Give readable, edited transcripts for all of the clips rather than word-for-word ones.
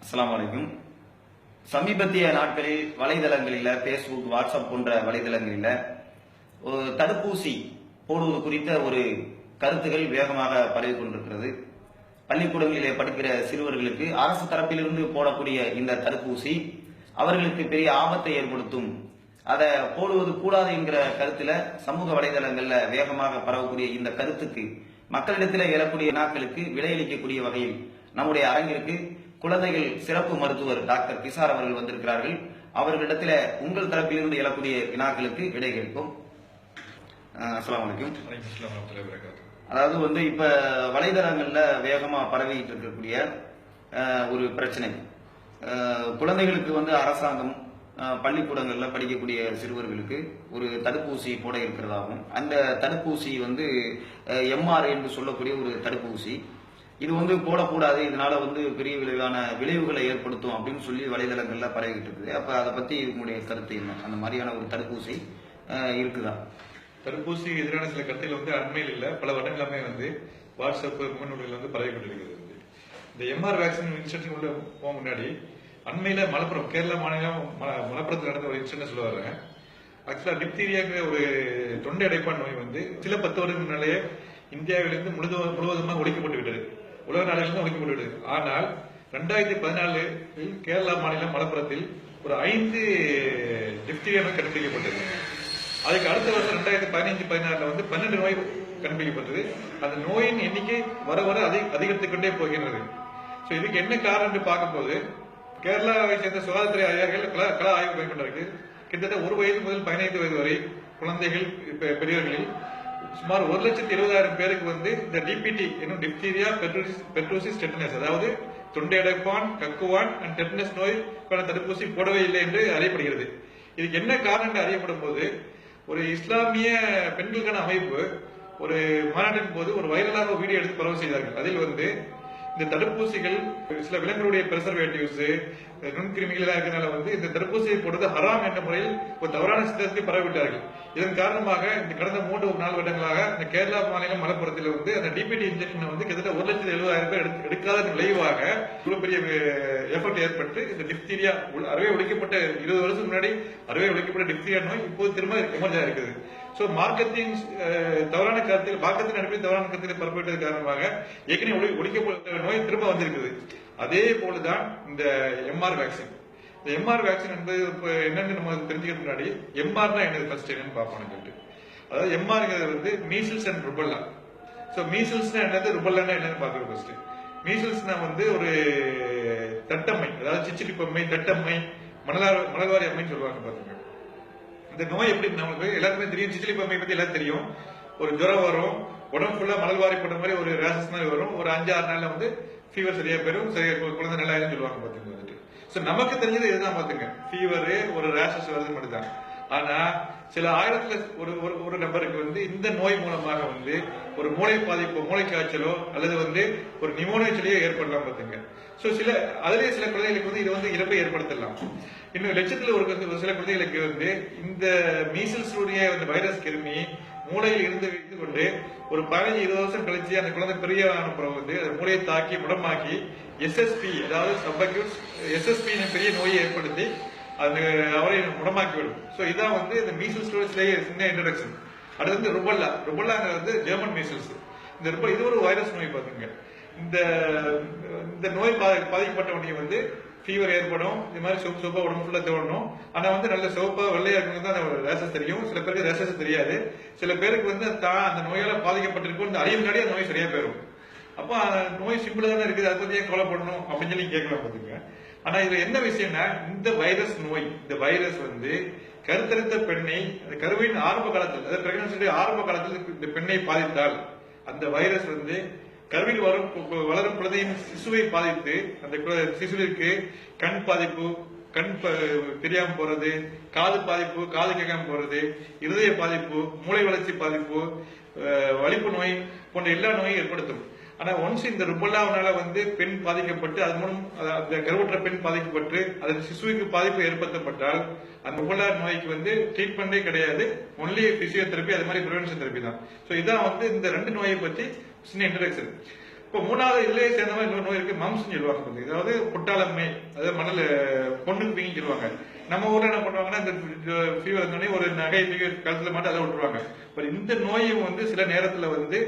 அஸ்ஸலாமு அலைக்கும். சமீபத்திய நாட்களில் வலைதளங்களில் பேஸ்புக், வாட்ஸ்அப் போன்ற வலைதளங்களில் ஒரு தடுப்பூசி போடுவது குறித்த ஒரு கருத்துகள் வேகமாக பரவி கொண்டிருக்கிறது. பள்ளிக்கூடங்களிலே படிக்கிற சிறுவர்களுக்கு அரசு தரப்பிலிருந்து போடக்கூடிய இந்த தடுப்பூசி அவர்களுக்கு பெரிய ஆபத்தை ஏற்படுத்தும், அதை போடுவது கூடாது என்கிற கருத்துல சமூக வலைதளங்கள்ல வேகமாக பரவக்கூடிய இந்த கருத்துக்கு மக்களிடத்தில் எழக்கூடிய வினாக்களுக்கு விடையளிக்கக்கூடிய வகையில் நம்முடைய அரங்கிற்கு குழந்தைகள் சிறப்பு மருத்துவர் டாக்டர் கிசார் அவர்கள் வந்திருக்கிறார்கள். அவர்களிடத்தில் உங்கள் தரப்பிலிருந்து எழக்கூடிய வினாக்களுக்கு விடை கேட்போம். அஸ்ஸலாமு அலைக்கும். அதாவது இப்ப வலைதளங்கள்ல வேகமா பரவிட்டு இருக்கக்கூடிய ஒரு பிரச்சனை, குழந்தைகளுக்கு அரசாங்கம் பள்ளிக்கூடங்கள்ல படிக்கக்கூடிய சிறுவர்களுக்கு ஒரு தடுப்பூசி போட இருக்கிறதாகவும், அந்த தடுப்பூசி MR என்று சொல்லக்கூடிய ஒரு தடுப்பூசி, இது போடக்கூடாது, இதனால பெரிய விளைவான விளைவுகளை ஏற்படுத்தும் அப்படின்னு சொல்லி வலைதளங்கள்ல பரவிக்கிட்டு இருக்குது. அப்ப அதை பத்தி உங்களுடைய கருத்து என்ன? அந்த மாதிரியான ஒரு தடுப்பூசி இருக்குதா? தடுப்பூசி எதிரான சில கருத்துக்கள் அண்மையில் இல்ல, பல வருடங்களாமே வாட்ஸ்அப் முகநூல்கள் பரவி கொண்டிருக்கிறது. இந்த MR வேக்சின் இன்ஸ்டியூட் உள்ள போக முன்னாடி அண்மையில மலப்புரம், கேரளா மாநிலம் மலப்புரத்தில் நடந்த ஒரு இன்சிடென்ட் சொல்ல வர்றேன். ஆக்சுவலா டிப்தீரியாங்கிற ஒரு தொண்டை அடைப்பான் நோய் சில 10 வருடம் முன்னாலேயே இந்தியாவிலிருந்து முழுவதுமாக ஒழிக்கப்பட்டு விட்டது, உலக நாடுகளிலிருந்து ஒழிக்கப்பட்டு விட்டது. ஆனால் 2014 கேரளா மாநிலம் மலப்புரத்தில் ஒரு 5 டிப்தீரியா நோய் கண்டுபிடிக்கப்பட்டது. அதுக்கு அடுத்த வருஷம் 2015-16 12 நோய் கண்டுபிடிக்கப்பட்டது. அந்த நோயின் எண்ணிக்கை வர வர அதிகரித்துக் கொண்டே போகின்றது. இதுக்கு என்ன காரணம் என்று பார்க்கும் போது, கேரளாவை சேர்ந்த சுகாதாரத்துறை அதிகாரிகள் கள ஆய்வு மேற்கொண்டார்கள். கிட்டத்தட்ட 1 வயது முதல் 15 வயது வரை குழந்தைகள், பெரியவர்களில் சுமார் 1,70,000 பேருக்கு இந்த டிபிடி என்னும் டிப்தீரியா பெர்டூசிஸ் டெட்டனஸ், அதாவது தொண்டை அடைப்பான், கக்குவான் அண்ட் டெட்டனஸ் நோய் தடுப்பூசி போடவே இல்லை என்று அறியப்படுகிறது. இதுக்கு என்ன காரணம் என்று அறியப்படும் போது, ஒரு இஸ்லாமிய பெண்களுக்கான அமைப்பு ஒரு மாநாட்டின் போது ஒரு வைரலாக வீடியோ எடுத்து பரவ செய்தார்கள். அதில் இந்த தடுப்பூசிகள் சில விலங்குகளுடைய பிரிசர்வேட்டிவ்ஸ், நுண்கிருமிகள் இருக்கிறதுனால இந்த தடுப்பூசியை போடுவது ஹராம் என்ற முறையில் ஒரு தவறான சித்தத்தை பரவிவிட்டார்கள். இதன் காரணமாக இந்த கடந்த 3-4 வருடங்களாக இந்த கேரளா மாநிலம் மலப்புரத்தில் அந்த டிபிடி இன்ஜெக்ஷன் கிட்டத்தட்ட 1,70,000 பேர் எடுக்காத விளைவாக இவ்வளவு பெரிய எஃபர்ட் ஏற்பட்டு இந்த டிப்தீரியா அறவே ஒழிக்கப்பட்ட 20 வருஷம் முன்னாடி அறவே ஒழிக்கப்பட்ட டிப்தீரியா நோய் இப்போது திரும்ப எமர்ஜ் ஆயிருக்குது. மார்க்கத்தின் தவறான கருத்தில், மார்க்கத்தின் அடிப்படையில் தவறான கருத்தில் பரப்பிவிட்டது காரணமாக ஏற்கனவே ஒழிக்கப்பட்ட நோய் திரும்ப வந்திருக்குது. அதே போலதான் இந்த MR வேக்சின். இந்த MR வேக்சின் என்பது என்னன்னு நம்ம தெரிஞ்சுக்கிறது முன்னாடி MRனா என்னது ஃபர்ஸ்ட் என்னன்னு பார்ப்போம் சொல்லிட்டு. அதாவது MRங்கிறது மீசில்ஸ் அண்ட் ருபெல்லா. மீசில்ஸ்னா என்னது, ருபெல்லானா என்னன்னு பார்க்கறது ஃபர்ஸ்ட். மீசில்ஸ்னா ஒரு தட்டம்மை, அதாவது சிச்சிலிப்பம்மை, தட்டம்மை, மணல்வாரி அம்மைன்னு சொல்லுவாங்க பாத்துங்க. இந்த நோய் எப்படி நமக்கு எல்லாருமே தெரியும், சிச்சிலிப்பம்மை பத்தி எல்லாம் தெரியும். ஒரு ஜுரம் வரும், உடம்பு ஃபுல்லா மணல்வாரி போட்ட மாதிரி ஒரு ரேஷஸ் மாதிரி வரும். ஒரு 5-6 நாள்ல ஃபீவர் சரியா பெறும், சரியா குழந்தை நல்லா சொல்லுவாங்க பாத்துங்க. நமக்கு தெரிஞ்சது இதுதான் பாத்துங்க, ஃபீவர், ஒரு ரேஷஸ் வருது மட்டும் தான். ஆனா சில ஆயிரத்துல ஒரு நபருக்கு இந்த நோய் மூலமாக ஒரு மூளை பாதிப்பு, மூளை காய்ச்சலோ அல்லது ஒரு நிமோனியா சொல்லியோ ஏற்படலாம் பாத்துங்க. அதுலயே சில குழந்தைகளுக்கு இது இறப்பை ஏற்படுத்தலாம். இன்னும் லட்சத்துல ஒரு சில குழந்தைகளுக்கு இந்த மீசல்ஸ் வைரஸ் கிருமி மூளையில் இருந்து கொண்டு ஒரு 15-20 வருஷம் கழிச்சு அந்த குழந்தை பெரிய பிறகு அது மூளையை தாக்கி முடமாக்கி SSP, அதாவது சப்அக்யூட் SSP பெரிய நோயை ஏற்படுத்தி அது அவரை முடமாக்கிவிடும். இதான் இந்த மீசல்ஸ் சின்ன இன்ட்ரோடக்ஷன். அடுத்து ருபெல்லாங்கிறது ஜெர்மன் மீசல்ஸ். இது ஒரு வைரஸ் நோய் பாத்துங்க. இந்த நோய் பாதிக்கப்பட்டவனையும் ஃபீவர் ஏற்படும், இது மாதிரி சிவப்பா உடம்பு ஃபுல்லா தோணும். ஆனா நல்ல சிவப்பா வெள்ளையா இருக்கவங்க தான் அந்த ரேஷஸ் தெரியும், சில பேருக்கு ரேஷஸ் தெரியாது. சில பேருக்கு அந்த நோயால பாதிக்கப்பட்டிருக்கும் அறிய முன்னாடி அந்த நோய் சரியா போயிடும். அப்ப நோய் சிம்பிளா தானே இருக்குது, அதை பத்தி ஏன் கவலைப்படணும் அப்படின்னு சொல்லி கேட்கலாம் பாத்துங்க. ஆனா இதுல என்ன விஷயம்னா, இந்த வைரஸ் நோய், இந்த வைரஸ் கருத்தரித்த பெண்ணை கருவின் ஆரம்ப காலத்தில், அதாவது பிரெக்னன்சியுடைய ஆரம்ப காலத்தில் இந்த பெண்ணை பாதித்தால் அந்த வைரஸ் கருவில் வளரும் குழந்தையின் சிசுவை பாதித்து அந்த சிசுவிற்கு கண் பாதிப்பு, கண் தெரியாம போறது, காது பாதிப்பு, காது கேட்காம போறது, இருதய பாதிப்பு, மூளை வளர்ச்சி பாதிப்பு, வலிப்பு நோய் போன்ற எல்லா நோயும் ஏற்படுத்தும். ஆனா ஒன்ஸ் இந்த ருபெல்லாவினால பெண் பாதிக்கப்பட்டு, அது மூலம் அந்த கருவுற்ற பெண் பாதிக்கப்பட்டு அதன் சிசுவுக்கு பாதிப்பு ஏற்படுத்தப்பட்டால் அந்த ருபெல்லா நோய்க்கு ட்ரீட்மெண்டே கிடையாது, ஒன்லி பிசியோதெரபி, அது மாதிரி பிரிவென்ஷன் தெரபி தான். இதான் இந்த 2 நோயை பத்தி சின்ன இன்ட்ரோடக்ஷன். இப்போ மூணாவது இதுலயே சேர்ந்த மாதிரி இன்னொரு நோய் இருக்கு, மம்ஸ் சொல்லுவாங்க. அதாவது புட்டாளம்மை, அதாவது மணல் பொண்ணுக்கு பிங்கி சொல்லுவாங்க. நம்ம ஊர்ல என்ன பண்ணுவாங்கன்னா இந்த ஃபீவர் இருந்தோடனே ஒரு நகை கழுத்துல மட்டும் அதை விட்டுருவாங்க. பட் இந்த நோயும் வந்து சில நேரத்துல வந்து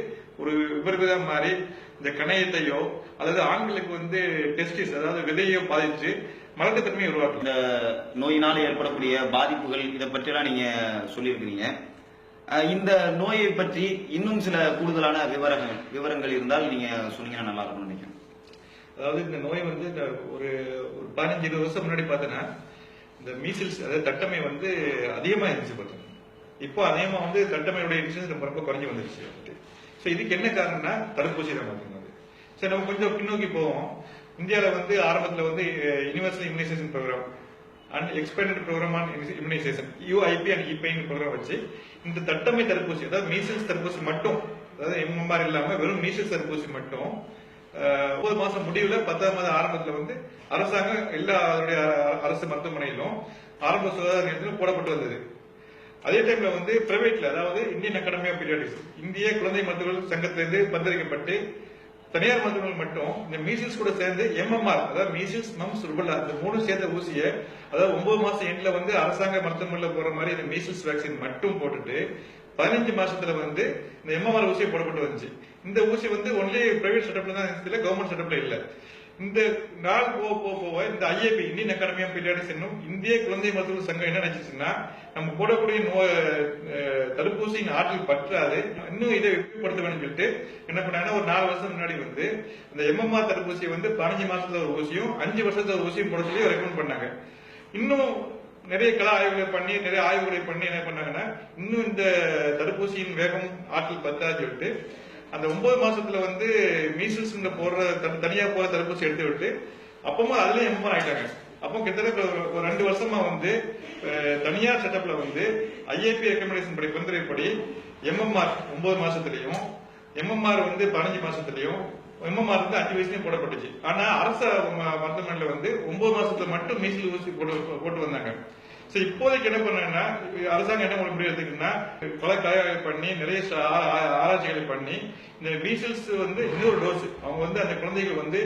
ஒரு விபரீதம் மாதிரி இந்த கணையத்தையோ அல்லது ஆண்களுக்கு வந்து டெஸ்டிஸ் அதாவது விதையோ பாதிச்சு மலட்டுத்தன்மையை உருவாக்கும். இந்த நோயினால் ஏற்படக்கூடிய பாதிப்புகள் இதை பற்றியெல்லாம் நீங்க சொல்லியிருக்கிறீங்க. இந்த நோயை பற்றி இன்னும் சில கூடுதலான விவரங்கள் இருந்தால் நீங்க சொன்னீங்கன்னா நல்லா இருக்கும்னு நினைக்கிறேன். அதாவது இந்த நோய் வந்து ஒரு 15-20 வருஷம் முன்னாடி பார்த்தோன்னா இந்த மீசில்ஸ் அதாவது தட்டமை வந்து அதிகமா இருந்துச்சு பார்த்தோம். இப்போ அதிகமா வந்து தட்டமையோட இன்சிடன்ஸ் ரொம்ப குறைஞ்சி வந்துருச்சு. ஸோ இதுக்கு என்ன காரணம்னா தடுப்பூசி தான் பார்த்தீங்கன்னா. சரி, நம்ம கொஞ்சம் பின்னோக்கி போவோம். இந்தியாவில் வந்து ஆரம்பத்தில் வந்து universal immunisation programme and expanded programme on immunisation UIP and EPI programme வச்சு இந்த தட்டமை தடுப்பூசி அதாவது மீசில்ஸ் தடுப்பூசி மட்டும், அதாவது MMR இல்லாம வெறும் மீசில்ஸ் தடுப்பூசி மட்டும் 9 மாசம் முடிவுல 10ஆம் மாதம் ஆரம்பத்துல வந்து அரசாங்கம் எல்லா அரசு மருத்துவமனையிலும் ஆரம்ப சுகாதார நிலையத்திலும் போடப்பட்டு வந்தது. அதே டைம்ல வந்து பிரைவேட்ல அதாவது இந்தியன் அகாடமி ஆஃப் பீடியாட்ரிக்ஸ் இந்திய குழந்தை மருத்துவர்கள் சங்கத்திலிருந்து பரிந்துரைக்கப்பட்டு தனியார் மருத்துவர்கள் மட்டும் இந்த மீசில்ஸ் கூட சேர்ந்து MMR அதாவது மீசில்ஸ் மம்ஸ் ருபெல்லா இந்த 3 சேர்ந்த ஊசியை அதாவது 9 மாசம் எண்ட்ல வந்து அரசாங்க மருத்துவமனையில் போற மாதிரி இந்த மீசில்ஸ் வேக்சின் மட்டும் போட்டுட்டு 15 மாசத்துல வந்து இந்த MMR ஊசியை போடப்பட்டு வந்துச்சு. இந்த ஊசி வந்து ஒன்லி பிரைவேட் செட்டப்ல தான் இருந்துச்சு, கவர்மெண்ட் செட்டப்ல இல்ல. இந்த நாள் போக இந்த IAP Indian academy of paediatrics என்னும் இந்திய குழந்தை மருத்துவ சங்கம் என்ன நினைச்சுச்சுன்னா நம்ம போடக்கூடிய தடுப்பூசியின் ஆற்றல் பற்றாது, இன்னும் இதை வெற்றிப்படுத்த வேண்டும் சொல்லிட்டு என்ன பண்ணாங்கன்னா ஒரு 4 வருஷம் முன்னாடி வந்து இந்த MMR தடுப்பூசியை வந்து 15 மாசத்துல ஒரு ஊசியும் 5 வருஷத்துல ஒரு ஊசியும் போட சொல்லி ரெக்கமெண்ட் பண்ணாங்க. இன்னும் நிறைய ஆய்வுகளை பண்ணி நிறைய ஆய்வுகளை பண்ணி என்ன பண்ணாங்கன்னா இன்னும் இந்த தடுப்பூசியின் வேகம் ஆற்றல் பத்தாது சொல்லிட்டு அந்த 9 மாசத்துல வந்து மீசில்ஸ் போடுற தனியா போற தடுப்பூசி எடுத்து விட்டு அப்பவும் அதுலயும் MMR ஆயிட்டாங்க. அப்போ கிட்டத்தட்ட ஒரு 2 வருஷமா வந்து தனியார் செட்டப்ல வந்து IAP ரெக்கமெண்டேஷன் படி பரிந்துரைப்படி MMR 9 மாசத்துலயும் MMR வந்து 15 மாசத்துலயும் MMR வந்து 5 வயசுலயும் போடப்பட்டுச்சு. ஆனா அரசு மருத்துவமனையில வந்து 9 மாசத்துல மட்டும் மீசில் ஊசி போட்டு வந்தாங்க. சரி, இப்போதைக்கு என்ன பண்ணா அரசாங்கம் என்ன முடிவு எடுத்துக்குன்னா பல காய்களை பண்ணி நிறைய ஆராய்ச்சிகளை பண்ணி இந்த மீசில்ஸ் வந்து இன்னொரு டோஸ் அவங்க வந்து அந்த குழந்தைகள் வந்து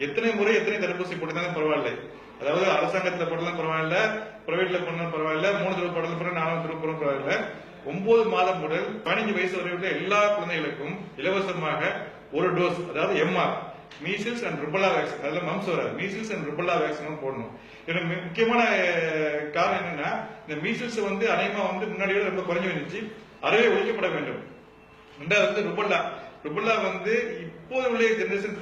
எத்தனை முறை எத்தனை தடுப்பூசி போட்டுதான் பரவாயில்ல, அதாவது அரசாங்கத்துல போடலாம் பரவாயில்ல, பிரைவேட்ல போடலாம் பரவாயில்ல, 3 தடவை போடலாம் பரவாயில்ல, 4 தடவை போடலாம் பரவாயில்ல, 9 மாதம் முதல் 15 வயசு வரை உள்ள எல்லா குழந்தைகளுக்கும் இலவசமாக ஒரு டோஸ் அதாவது MR measles and rubella vaccine, அதுல மம்ஸ் வராது, மீசில்ஸ் அண்ட் ருபெல்லா வேக்சின் போடணும். இதுல முக்கியமான காரணம் என்னன்னா இந்த மீசில்ஸ் வந்து அநேகமா வந்து முன்னாடியோட ரொம்ப குறைஞ்சு வந்துச்சு, அறவே ஒழிக்கப்பட வேண்டும். ரெண்டாவது வந்து ருபெல்லா வந்து இப்போது உள்ள ஜெனரேஷன்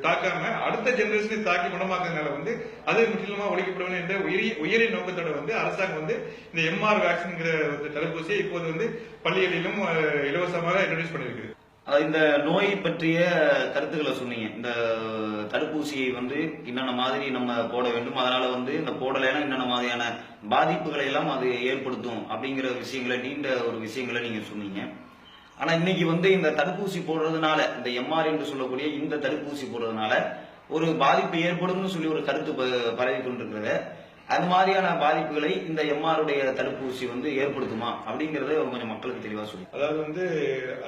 தாக்காம அடுத்த ஜெனரேஷனை தாக்கி குணமாக்குறதுனால வந்து அது முற்றிலுமா ஒழிக்கப்பட வேண்டும் என்ற உயரிய நோக்கத்தோட வந்து அரசாங்கம் வந்து இந்த MR வேக்சின்ங்கிற தடுப்பூசியை இப்போது வந்து பள்ளிகளிலும் இலவசமாக இன்ட்ரோடியூஸ் பண்ணிருக்கு. இந்த நோய் பற்றிய கருத்துக்களை சொன்னீங்க. இந்த தடுப்பூசியை வந்து என்னென்ன மாதிரி நம்ம போட வேண்டும், அதனால வந்து இந்த போடலைன்னா என்னென்ன மாதிரியான பாதிப்புகளை எல்லாம் அது ஏற்படுத்தும் அப்படிங்கிற விஷயங்களை நீண்ட ஒரு விஷயங்களை நீங்க சொன்னீங்க. ஆனா இன்னைக்கு வந்து இந்த தடுப்பூசி போடுறதுனால இந்த MR என்று சொல்லக்கூடிய இந்த தடுப்பூசி போடுறதுனால ஒரு பாதிப்பு ஏற்படும் சொல்லி ஒரு கருத்து பரவி கொண்டிருக்கிறது. அது மாதிரியான பாதிப்புகளை இந்த MR உடைய தடுப்பூசி வந்து ஏற்படுத்துமா அப்படிங்கறத கொஞ்சம் மக்களுக்கு தெளிவா சொல்லி. அதாவது வந்து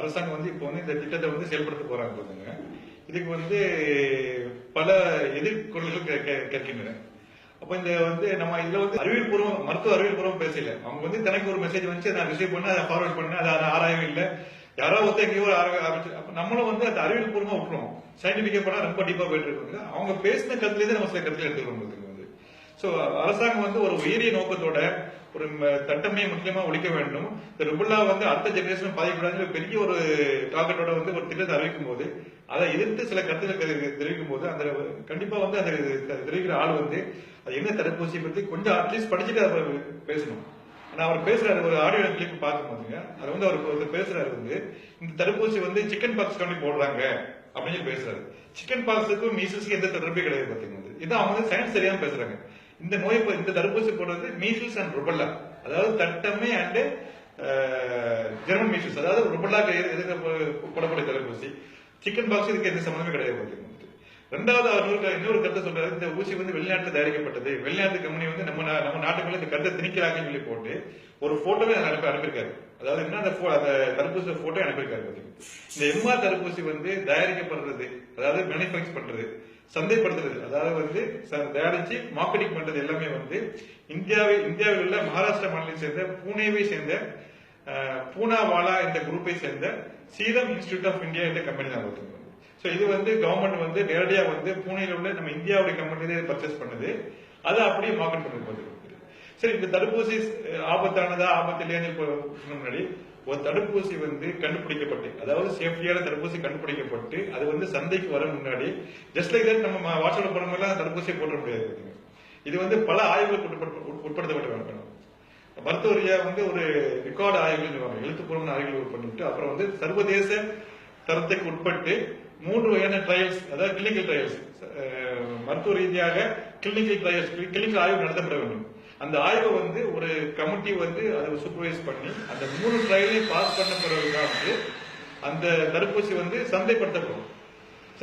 அரசாங்கம் வந்து இப்போ வந்து இந்த திட்டத்தை வந்து செயல்படுத்த போறாங்க. இதுக்கு வந்து பல எதிர்குரல்கள் கேட்கின்றன. அப்ப இந்த வந்து நம்ம இதுல வந்து மருத்துவ அறிவியல் பூர்வம் பேசல. அவங்க வந்து தனக்கு ஒரு மெசேஜ் வந்து நான் ரிசீவ் பண்ண அதை ஃபார்வர்ட் பண்ண அதை ஆராயவே இல்லை. யாராவது ஒருத்தர் எங்கேயோ ஆரம்பிச்சு அப்ப நம்மளும் வந்து அந்த அறிவியல் பூர்வமா விட்டுருவோம். சயின்டிபிக்கா பண்ணா ரொம்ப டீப்பா போயிட்டு இருக்காங்க. அவங்க பேசின கருத்துலேயே நம்ம சில கருத்துல எடுத்துக்கிறோம். சோ அரசாங்கம் வந்து ஒரு உயரிய நோக்கத்தோட ஒரு தட்டமையை முக்கியமா ஒழிக்க வேண்டும், இந்த ருபெல்லா வந்து அடுத்த ஜெனரேஷன் பாதிக்கூடாது பெரிய ஒரு டார்கெட்டோட வந்து ஒரு திட்டத்தை அறிவிக்கும் போது அதை எதிர்த்து சில கருத்துக்கள் தெரிவிக்கும் போது அந்த கண்டிப்பா வந்து அந்த தெரிவிக்கிற ஆள் வந்து அது என்ன தடுப்பூசி பத்தி கொஞ்சம் அட்லீஸ்ட் படிச்சுட்டு அவர் பேசணும். ஆனா அவர் பேசுறாரு, ஒரு ஆடியோ கிளிப் பார்க்கும் போதுங்க அது வந்து அவர் பேசுறாரு வந்து இந்த தடுப்பூசி வந்து சிக்கன் பாக்ஸ் கம்பெனி போடுறாங்க அப்படின்னு சொல்லி பேசுறாரு. சிக்கன் பாக்ஸுக்கும் மீசில்ஸ்க்கு எந்த தொடர்பே கிடையாது பாத்தீங்கன்னா. இதான் அவங்க வந்து சயின்ஸ் தெரியாம பேசுறாங்க. இந்த நோய் இந்த தடுப்பூசி போடுறது மீசில்ஸ் அண்ட் ருபெல்லா அதாவது தட்டமை அண்ட் ஜெர்மன் மீசில்ஸ் அதாவது ருபெல்லாக்கு எதிர்க்க போடக்கூடிய தடுப்பூசி. சிக்கன் பாக்ஸ் இதுக்கு எந்த சம்பந்தமே கிடையாது பாத்தீங்கன்னா. ரெண்டாவது அவர் இன்னொரு கருத்தை சொல்றாரு, இந்த ஊசி வந்து வெளிநாட்டுல தயாரிக்கப்பட்டது, வெளிநாட்டு கம்பெனி வந்து நம்ம நாட்டுக்குள்ள இந்த கருத்தை திணிக்கிறாங்கன்னு சொல்லி போட்டு ஒரு போட்டோவே அனுப்பியிருக்காரு. அதாவது என்ன அந்த தடுப்பூசி போட்டோ அனுப்பியிருக்காரு பாத்தீங்க. இந்த எம்ஆர் தடுப்பூசி வந்து தயாரிக்கப்படுறது, அதாவது மேனுஃபேக்சர் பண்றது, சந்தைப்படுத்துறது, அதாவது வந்து தயாரிச்சு மார்க்கெட்டிங் பண்றது எல்லாமே வந்து இந்தியாவில் உள்ள மகாராஷ்டிரா மாநிலத்தை சேர்ந்த பூனேவை சேர்ந்த பூனாவாலா என்ற குரூப்பை சேர்ந்த சீரம் இன்ஸ்டிடியூட் ஆஃப் இந்தியா என்ற கம்பெனி தான் பாத்தீங்க. சோ இது வந்து கவர்மெண்ட் வந்து நேரடியா வந்து பூனேல உள்ள நம்ம இந்தியாவுடைய கம்பெனி பர்ச்சேஸ் பண்ணுது, அதை அப்படியே மார்க்கெட் பண்ணுறது. சரி, இந்த தடுப்பூசி ஆபத்தானதா ஆபத்து இல்லையான்னு முன்னாடி ஒரு தடுப்பூசி வந்து கண்டுபிடிக்கப்பட்டு, அதாவது சேஃப்டியான தடுப்பூசி கண்டுபிடிக்கப்பட்டு அது வந்து சந்தைக்கு வர முன்னாடி ஜஸ்ட் லைக் தட் நம்ம வாட்ஸ்அப்ல போற மாதிரிலாம் தடுப்பூசியை போட முடியாது. இது வந்து பல ஆய்வுகளுக்கு உட்படுத்தப்பட்டு வேணும். மருத்துவ ரீதியா வந்து ஒரு ரெக்கார்டு ஆய்வுகள், எழுத்துப்பூர்வமான ஆய்வுகள் பண்ணிட்டு அப்புறம் வந்து சர்வதேச தரத்துக்கு உட்பட்டு 3 வகையான ட்ரையல்ஸ், அதாவது கிளினிக்கல் ட்ரையல்ஸ், மருத்துவ ரீதியாக கிளினிக்கல் ஆய்வு நடத்தப்பட வேண்டும். அந்த ஆய்வை வந்து ஒரு கமிட்டி வந்து அதை சூப்பர்வைஸ் பண்ணி அந்த 3 ட்ரையலையும் பாஸ் பண்ண பிறகுதான் வந்து அந்த தடுப்பூசி வந்து சந்தைப்படுத்தப்படும்.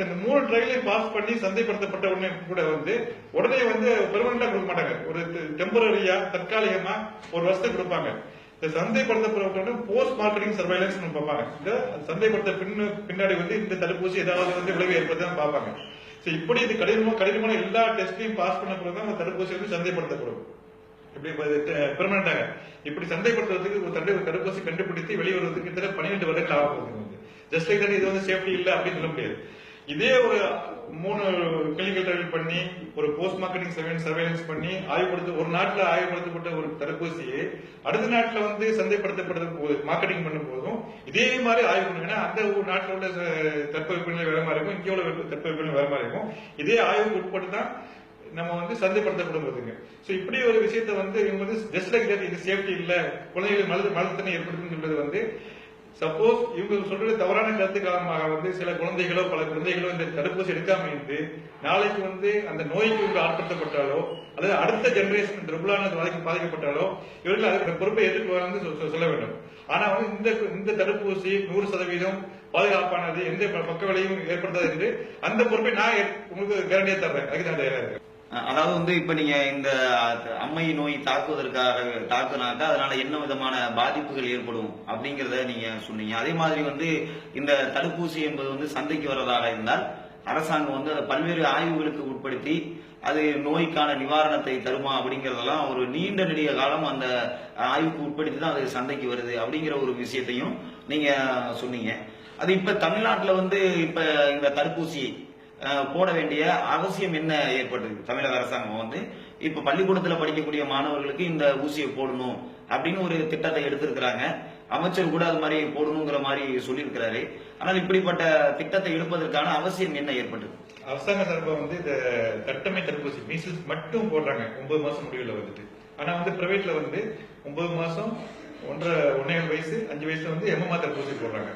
இந்த 3 ட்ரையலையும் பாஸ் பண்ணி சந்தைப்படுத்தப்பட்ட உடனே கூட வந்து உடனே வந்து பெர்மனண்டா கொடுக்க மாட்டாங்க, ஒரு டெம்பரரியா தற்காலிகமா 1 வருஷத்துக்கு கொடுப்பாங்க. இந்த சந்தைப்படுத்தப்பட்ட போஸ்ட் மார்க்கெட்டிங் சர்வைலன்ஸ் பார்ப்பாங்க. இந்த சந்தைப்படுத்த பின்னாடி வந்து இந்த தடுப்பூசி ஏதாவது வந்து விளைவு ஏற்படுதான் பார்ப்பாங்க. இப்படி இது கடினமான எல்லா டெஸ்டையும் பாஸ் பண்ண பிறகு அந்த தடுப்பூசி வந்து சந்தைப்படுத்தப்படும். இப்படி பெர்மனண்டாக இப்படி சந்தைப்படுத்துறதுக்கு ஒரு தடுப்பூசி கண்டுபிடித்து வெளிவருவதற்கு கிட்டத்தட்ட 12 வருடங்கள் ஆக போகுது. ஜஸ்ட் லைக் இது வந்து சேஃப்டி இல்லை அப்படின்னு சொல்ல முடியாது. இதே ஒரு 3 கிளினிக்கல் ட்ரையல் பண்ணி ஒரு போஸ்ட் மார்க்கெட்டிங் சர்வேலன்ஸ் பண்ணி ஒரு நாட்டுல ஆய்வுபடுத்தப்பட்ட ஒரு தடுப்பூசியை அடுத்த நாட்டுல வந்து சந்தைப்படுத்தப்படுறது போது மார்க்கெட்டிங் பண்ணும் போதும் இதே மாதிரி ஆய்வு பண்ணுங்கன்னா அந்த ஒரு நாட்டில் உள்ள தட்பவெப்பநிலை வேற மாதிரி இருக்கும், இங்கே உள்ள தட்பவெப்பநிலை வேற மாதிரி இருக்கும். இதே ஆய்வுக்கு உட்பட்டு தான் நம்ம வந்து சந்தைப்படுத்தப்படுவதுங்க. சோ இப்படி ஒரு விஷயத்த வந்து இவங்க வந்து ஜஸ்ட் லைக் தட் இது சேஃப்டி இல்ல, குழந்தைகள் மலத்தனை ஏற்படுத்தும் சொல்றது வந்து சப்போஸ் இவங்க சொல்றது தவறான கருத்து காரணமாக வந்து சில குழந்தைகளோ பல குழந்தைகளோ இந்த தடுப்பூசி எடுக்காம இருந்து நாளைக்கு வந்து அந்த நோய்க்கு இவங்க ஆட்படுத்தப்பட்டாலோ அல்லது அடுத்த ஜெனரேஷன் பிரபலான பாதிக்கப்பட்டாலோ இவர்கள் அதுக்கு பொறுப்பை எதிர்கொள்வாங்க சொல்ல வேண்டும். ஆனா வந்து இந்த தடுப்பூசி 100% பாதுகாப்பானது, எந்த பக்க விளைவும் ஏற்படுத்தாது என்று அந்த பொறுப்பை நான் உங்களுக்கு கேரண்டியா தர்றேன். அதுக்கு நான் தயாரா இருக்கேன். அதாவது வந்து இப்ப நீங்க இந்த அம்மை நோய் தாக்குனாக்கா அதனால என்ன விதமான பாதிப்புகள் ஏற்படும் அப்படிங்கறத நீங்க சொன்னீங்க. அதே மாதிரி வந்து இந்த தடுப்பூசி என்பது வந்து சந்தைக்கு வர்றதாக இருந்தால் அரசாங்கம் வந்து அதை பல்வேறு ஆய்வுகளுக்கு உட்படுத்தி அது நோய்க்கான நிவாரணத்தை தருமா அப்படிங்கறதெல்லாம் ஒரு நீண்ட நெடிய காலம் அந்த ஆய்வுக்கு உட்படுத்தி தான் அது சந்தைக்கு வருது அப்படிங்கிற ஒரு விஷயத்தையும் நீங்க சொன்னீங்க. அது இப்ப தமிழ்நாட்டுல வந்து இப்ப இந்த தடுப்பூசி போட வேண்டிய அவசியம் என்ன ஏற்பட்டது? தமிழக அரசாங்கம் வந்து இப்ப பள்ளிக்கூடத்துல படிக்கக்கூடிய மாணவர்களுக்கு இந்த ஊசியை போடணும் அப்படின்னு ஒரு திட்டத்தை எடுத்திருக்கிறாங்க. அமைச்சர் கூட அது மாதிரி போடணுங்கிற மாதிரி சொல்லியிருக்கிறாரு. ஆனால் இப்படிப்பட்ட திட்டத்தை எடுப்பதற்கான அவசியம் என்ன ஏற்பட்டது? அரசாங்க சார்பா வந்து இந்த தட்டமை தடுப்பூசி மீசல்ஸ் மட்டும் போடுறாங்க 9 மாசம் முடிவுல வந்துட்டு. ஆனா வந்து பிரைவேட்ல வந்து 9 மாசம் 1.5 வயசு 5 வயசுல வந்து எம்எம்ஆர் தடுப்பூசி போடுறாங்க.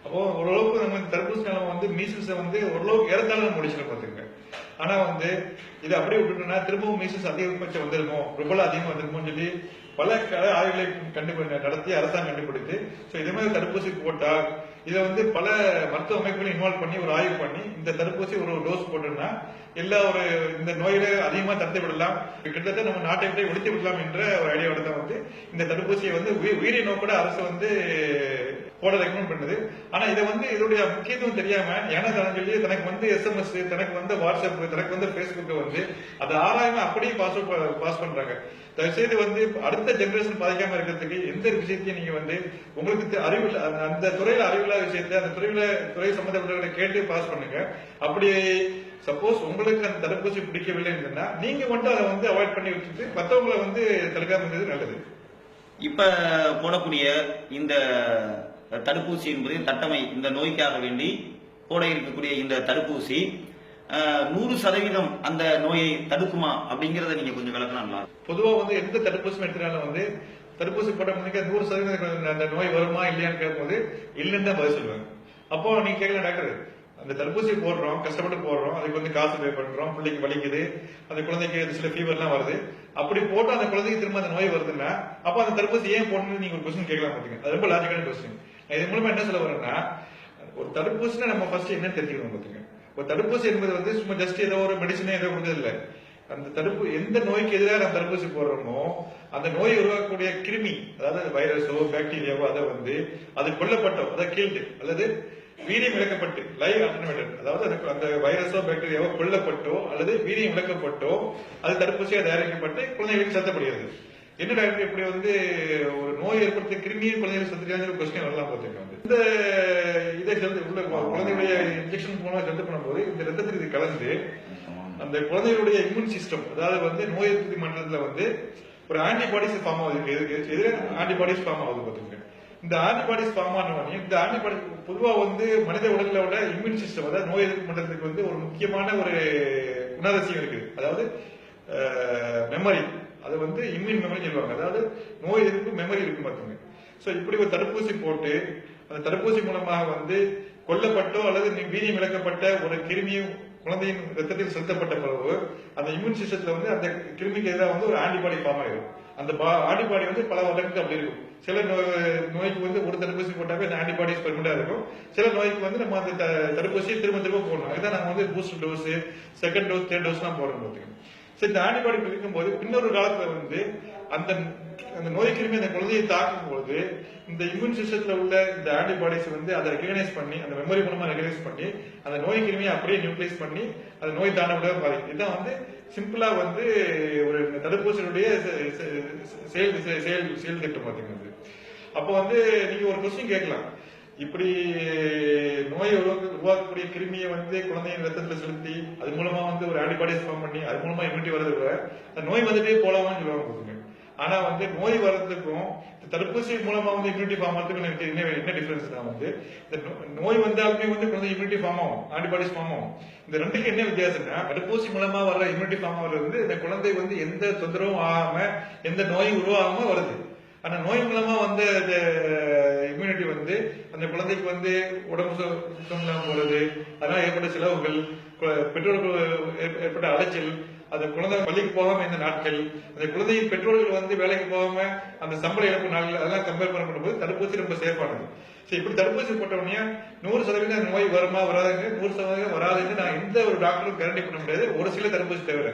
அப்போ ஓரளவுக்கு நம்ம தடுப்பூசி நிலைமை வந்து மீசல்ஸை வந்து ஓரளவுக்கு ஏறத்தாலும் முடிச்சிடும் பாத்துங்க. ஆனா வந்து இது அப்படியே விட்டுட்டோம்னா திரும்பவும் மீசல்ஸ் அதிகபட்சம் வந்துருமோ, ருபலா அதிகமா வந்துருமோன்னு சொல்லி பல ஆய்வுகளை நடத்தி அரசாங்கம் கண்டுபிடித்து இதே மாதிரி தடுப்பூசி போட்டா இதை வந்து பல மருத்துவ அமைப்புகளும் இன்வால்வ் பண்ணி ஒரு ஆய்வு பண்ணி இந்த தடுப்பூசி ஒரு டோஸ் போட்டோம்னா எல்லா இந்த நோயில அதிகமா தடுத்து விடலாம், கிட்டத்தட்ட நம்ம நாட்டை விட்டு ஒழித்து விடலாம் என்ற ஒரு ஐடியாவோட தான் வந்து இந்த தடுப்பூசியை வந்து உயிரை நோக்கோட அரசு வந்து போட ரெக்கமெண்ட் பண்ணுது. ஆனா இதை வந்து இதோடைய முக்கியத்துவம் தெரியாம ஏன்னா சொல்லி தனக்கு வந்து SMS, தனக்கு வந்து வாட்ஸ்அப், தனக்கு வந்து பேஸ்புக் வந்து அதை ஆராயாம அப்படியே பாஸ் பண்றாங்க. தயவுசெய்து வந்து அடுத்த ஜெனரேஷன் பாதிக்காம இருக்கிறதுக்கு எந்த விஷயத்தையும் நீங்க வந்து உங்களுக்கு அறிவு அந்த துறையில அறிவில்லாத விஷயத்தை அந்த துறை சம்பந்தப்பட்ட கேட்டு பாஸ் பண்ணுங்க. அப்படி சப்போஸ் உங்களுக்கு அந்த தடுப்பூசி பிடிக்கவில்லைன்னா நீங்க மட்டும் அதை வந்து அவாய்ட் பண்ணி வச்சுட்டு மற்றவங்களை வந்து தடுக்காம இருந்தது நல்லது. இப்ப போடக்கூடிய இந்த தடுப்பூசி என்பது தட்டமை இந்த நோய்க்காக வேண்டி போட இருக்கக்கூடிய இந்த தடுப்பூசி 100% அந்த நோயை தடுக்குமா அப்படிங்கறத நீங்க கொஞ்சம் விளக்கணும்னா. பொதுவா வந்து எந்த தடுப்பூசி எடுத்தாலும் வந்து தடுப்பூசி போட்ட முன்னாடி 100% அந்த நோய் வருமா இல்லையான்னு கேட்கும்போது இல்லைன்னு தான் பதில் சொல்லுவாங்க. அப்போ நீங்க கேட்கலாம், டாக்டர் அந்த தடுப்பூசி போடுறோம், கஷ்டப்பட்டு போடுறோம், அதுக்கு வந்து காசு பே பண்றோம், பிள்ளைக்கு வலிக்குது, அந்த குழந்தைக்கு சில ஃபீவர் எல்லாம் வருது, அப்படி போட்டு அந்த குழந்தைக்கு திரும்ப அந்த நோய் வருதுன்னா அப்ப அந்த தடுப்பூசி ஏன் போடணும்னு நீங்க ஒரு கொஸ்டின் கேட்கலாம் பாத்தீங்க. அது ரொம்ப லாஜிக்கான கொஸ்டின். இது மூலமா என்ன சொல்ல வரேன்னா, ஒரு தடுப்பூசினா நம்ம ஃபர்ஸ்ட் என்ன தெரிஞ்சுக்கணும் பாத்தீங்க. ஒரு தடுப்பூசி என்பது வந்து சும்மா ஜஸ்ட் ஏதோ ஒரு மெடிசனே ஏதோ கொடுத்தது இல்ல. அந்த எந்த நோய்க்கு எதிராக நம்ம தடுப்பூசி போடுறோமோ அந்த நோய் உருவாக்கக்கூடிய கிருமி, அதாவது வைரஸோ பாக்டீரியாவோ, அதை வந்து அது கொல்லப்பட்டோ, அதை கீழ்டு அல்லது வீரியம் இழக்கப்பட்டு லைவ் அட்டென்யூட்டட், அதாவது அந்த வைரஸோ பாக்டீரியாவோ கொல்லப்பட்டோ அல்லது வீரியம் இழக்கப்பட்டோ அது தடுப்பூசியாக தயாரிக்கப்பட்டு குழந்தைகளுக்கு செலுத்தப்படுகிறது. என்ன டாக்டர் இப்படி வந்து ஒரு நோய் ஏற்படுத்த கிருமியை குழந்தைகளுக்கு செலுத்துறாங்க கொஸ்டின் வரலாம் பார்த்துக்கோங்க. இந்த இதை உள்ள குழந்தைகளுடைய இன்ஜெக்ஷன் மூலமா செலுத்த பண்ணும்போது இந்த ரத்தத்துக்கு இது கலந்து அந்த குழந்தைகளுடைய இம்யூன் சிஸ்டம், அதாவது வந்து நோய் எதிர்ப்பு மண்டலத்துல வந்து ஒரு ஆன்டிபாடிஸ் ஃபார்ம் ஆகுது. எதிரே ஆன்டிபாடிஸ் ஃபார்ம் ஆகுது பார்த்துக்கோங்க. இந்த ஆன்டிபாடிஸ் ஃபார்ம் ஆனவனே இந்த ஆன்டிபாடி பொதுவா வந்து மனித உடல்ல உள்ள இம்யூன் சிஸ்டம், அதாவது நோய் எதிர்ப்பு மண்டலத்துக்கு வந்து ஒரு முக்கியமான ஒரு குணாதிசயம் இருக்குது. அதாவது மெமரி, அது வந்து இம்யூன் மெமரி சொல்லுவாங்க. அதாவது நோய் எதிர்ப்பு மெமரி இருக்கு பார்த்துங்க. சோ இப்படி ஒரு தடுப்பூசி போட்டு அந்த தடுப்பூசி மூலமாக வந்து கொல்லப்பட்டோ அல்லது வீரியம் இழக்கப்பட்ட ஒரு கிருமியும் குழந்தையின் ரத்தத்தில் செலுத்தப்பட்ட பிறகு அந்த இம்யூன் சிஸ்டத்துல வந்து அந்த கிருமிக்கு எதிராக வந்து ஒரு ஆன்டிபாடி ஃபார்ம் ஆயிடும். அந்த ஆன்டிபாடி வந்து பல வருடங்களுக்கு அப்படி இருக்கும். சில நோய்க்கு வந்து ஒரு தடுப்பூசி போட்டாவே அந்த ஆன்டிபாடிஸ் பெர்மனண்டா இருக்கும். சில நோய்க்கு வந்து நம்ம அந்த தடுப்பூசியை திரும்ப திரும்ப போடணும். அதுதான் நம்ம வந்து booster dose, second dose, third dose எல்லாம் போடணும் பார்த்துக்கணும். சரி, இந்த ஆன்டிபாடி இருக்கும்போது இன்னொரு காலத்துல வந்து அந்த அந்த நோய் கிருமி அந்த குழந்தையை தாக்கும் போது இந்த இம்யூன் சிஸ்டத்துல உள்ள இந்த ஆன்டிபாடிஸ் வந்து அதை ரெகனைஸ் பண்ணி அந்த மெமரி மூலமா ரெகனைஸ் பண்ணி அந்த நோய் கிருமியை அப்படியே நியூட்ரலைஸ் பண்ணி அந்த நோய் தாண்ட முடியாத பாதிக்கும். இதுதான் வந்து சிம்பிளா வந்து ஒரு தடுப்பூசியினுடைய செயல் திட்டம் பாத்தீங்கன்னா. அப்போ வந்து நீங்க ஒரு கொஸ்டின் கேட்கலாம், இப்படி நோயை உருவாக்கக்கூடிய கிருமியை வந்து குழந்தையின் ரத்தத்துல செலுத்தி அது மூலமா வந்து ஒரு ஆன்டிபாடிஸ் ஃபார்ம் பண்ணி அது மூலமா இம்யூனிட்டி வர்றது அந்த நோய் வந்துட்டே போலாமான்னு சொல்லுவாங்க. ஆனா வந்து நோய் வர்றதுக்கும் தடுப்பூசி மூலமா வந்து இம்யூனிட்டி ஃபார்ம் ஆகிறதுக்கு என்ன டிஃபரன்ஸ்னா வந்து இந்த நோய் வந்தாலுமே வந்து குழந்தை இம்யூனிட்டி ஃபார்ம் ஆகும், ஆன்டிபாடிஸ் ஃபார்ம் ஆகும். இந்த ரெண்டுக்கு என்ன வித்தியாசம்னா தடுப்பூசி மூலமா வர்ற இம்யூனிட்டி ஃபார்ம் ஆகிறது வந்து இந்த குழந்தை வந்து எந்த தொந்தரவும் ஆகாம எந்த நோயும் உருவாகாம வருது. ஆனா நோய் மூலமா வந்து அந்த இம்யூனிட்டி வந்து அந்த குழந்தைக்கு வந்து உடம்பு சுத்தம் இல்லாம போறது, அதனால ஏற்பட்ட செலவுகள், பெற்றோருக்கு ஏற்பட்ட அலைச்சல், அந்த குழந்தை பள்ளிக்கு போகாம இந்த நாட்கள், அந்த குழந்தையின் பெற்றோர்கள் வந்து வேலைக்கு போகாம அந்த சம்பள இழப்பு நாட்கள், அதெல்லாம் கம்பேர் பண்ணும்போது தடுப்பூசி ரொம்ப சேஃபானது. சரி, இப்படி தடுப்பூசி போட்டவனே 100% நோய் வருமா வராதுங்க, 100% வராதுன்னு நான் எந்த ஒரு டாக்டரும் கேரண்டி பண்ண முடியாது, ஒரு சில தடுப்பூசி தவிர.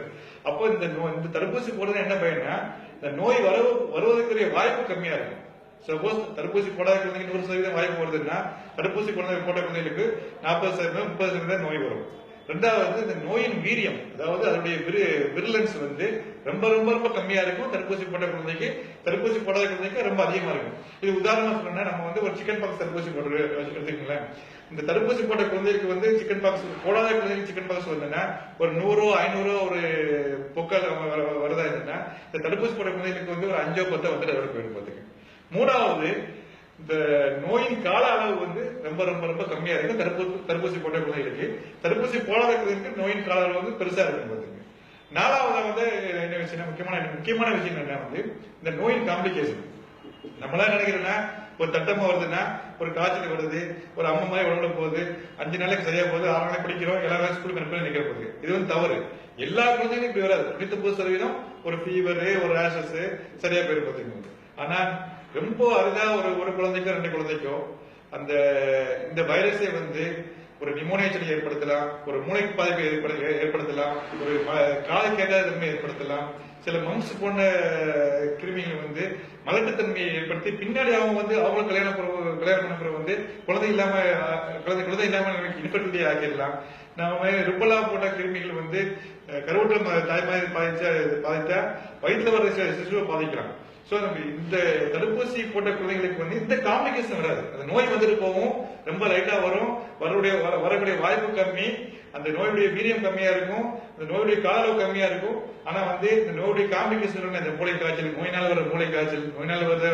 அப்போ இந்த தடுப்பூசி போடுறது என்ன பயன்னா இந்த நோய் வருவதற்குரிய வாய்ப்பு கம்மியா இருக்கும். சப்போஸ் தடுப்பூசி போடாத குழந்தைங்க 100% வாய்ப்பு வருதுன்னா தடுப்பூசி போட்ட குழந்தைகளுக்கு 40% 30% நோய் வரும். ரெண்டாவது இந்த நோயின் வீரியம், அதாவது அதனுடைய விருலன்ஸ் வந்து ரொம்ப ரொம்ப ரொம்ப கம்மியா இருக்கும் தடுப்பூசி போட்ட குழந்தைக்கு. தடுப்பூசி போடாத குழந்தைக்கு ரொம்ப அதிகமா இருக்கும். இது உதாரணமா சொல்லணும்னா நம்ம வந்து ஒரு சிக்கன் பாக்ஸ் தடுப்பூசி போட்டு எடுத்துக்கங்களேன். இந்த தடுப்பூசி போட்ட குழந்தைக்கு வந்து சிக்கன் பாக்ஸ் போடாத குழந்தைக்கு சிக்கன் பாக்ஸ் வந்ததுன்னா ஒரு 100 500 ஒரு பொக்கல் வருதா இருந்ததுன்னா இந்த தடுப்பூசி போட்ட குழந்தைகளுக்கு வந்து ஒரு 5 10 வந்து டெவலப் போயிடும் பார்த்துங்க. மூணாவது இந்த நோயின் கால அளவு வந்து ரொம்ப ரொம்ப ரொம்ப கம்மியா இருக்கு தடுப்பூசி போட்ட குழந்தைகளுக்கு. தடுப்பூசி போடாத குழந்தைகளுக்கு நோயின் கால அளவு வந்து பெருசா இருக்கு பாத்துங்க. நாலாவது வந்து என்ன விஷயம், முக்கியமான விஷயம் என்ன வந்து இந்த நோயின் காம்ப்ளிகேஷன். நம்மளா நினைக்கிறோம்னா ஒரு தட்டமா வருதுன்னா ஒரு காய்ச்சல் வருது, ஒரு அம்மா மாதிரி உடம்புல போகுது, 5 நாளைக்கு சரியா போகுது, 6 நாளைக்கு படிக்கிறோம், எல்லா நாளும் ஸ்கூலுக்கு அனுப்பி நிக்கிற போகுது. இது வந்து தவறு. எல்லா குழந்தைகளும் இப்படி வராது. 99% ஒரு ஃபீவர், ஒரு ரேஷஸ் சரியா போயிரு பாத்துக்கோங்க. ஆனா ரொம்ப அரிதா ஒரு குழந்தைக்கோ 2 குழந்தைக்கோ அந்த இந்த வைரஸை வந்து ஒரு நிமோனியா செடி ஏற்படுத்தலாம், ஒரு மூளைக்கு பாதிப்பை ஏற்படுத்தலாம், ஒரு காலை கேட்டாத தன்மை ஏற்படுத்தலாம். சில மம்ஸ் போன்ற கிருமிகள் வந்து மலட்டுத்தன்மையை ஏற்படுத்தி பின்னாடி அவங்க வந்து அவங்களும் கல்யாணம் பண்ண பிறகு வந்து குழந்தை இல்லாம இன்ஃபர்டிலிட்டி ஆக்கிடலாம். நம்ம ருபலா போன்ற கிருமிகள் வந்து கருவற்ற தாய்மாரி பாதித்தா வயிற்றுல வர சிசுவை பாதிக்கலாம். சோ நம்ம இந்த தடுப்பூசி போட்ட குழந்தைகளுக்கு வந்து இந்த காம்ப்ளிகேஷன் வராது. அந்த நோய் வந்துட்டு போகும், ரொம்ப லைட்டா வரும், வரக்கூடிய வாய்ப்பு கம்மி, அந்த நோயுடைய வீரியம் கம்மியா இருக்கும், அந்த நோயுடைய கால அளவு கம்மியா இருக்கும். ஆனா வந்து இந்த நோயுடைய காம்ப்ளிகேஷன் இந்த மூளை காய்ச்சல், நோயினால் வர மூளை காய்ச்சல், நோயினால் வர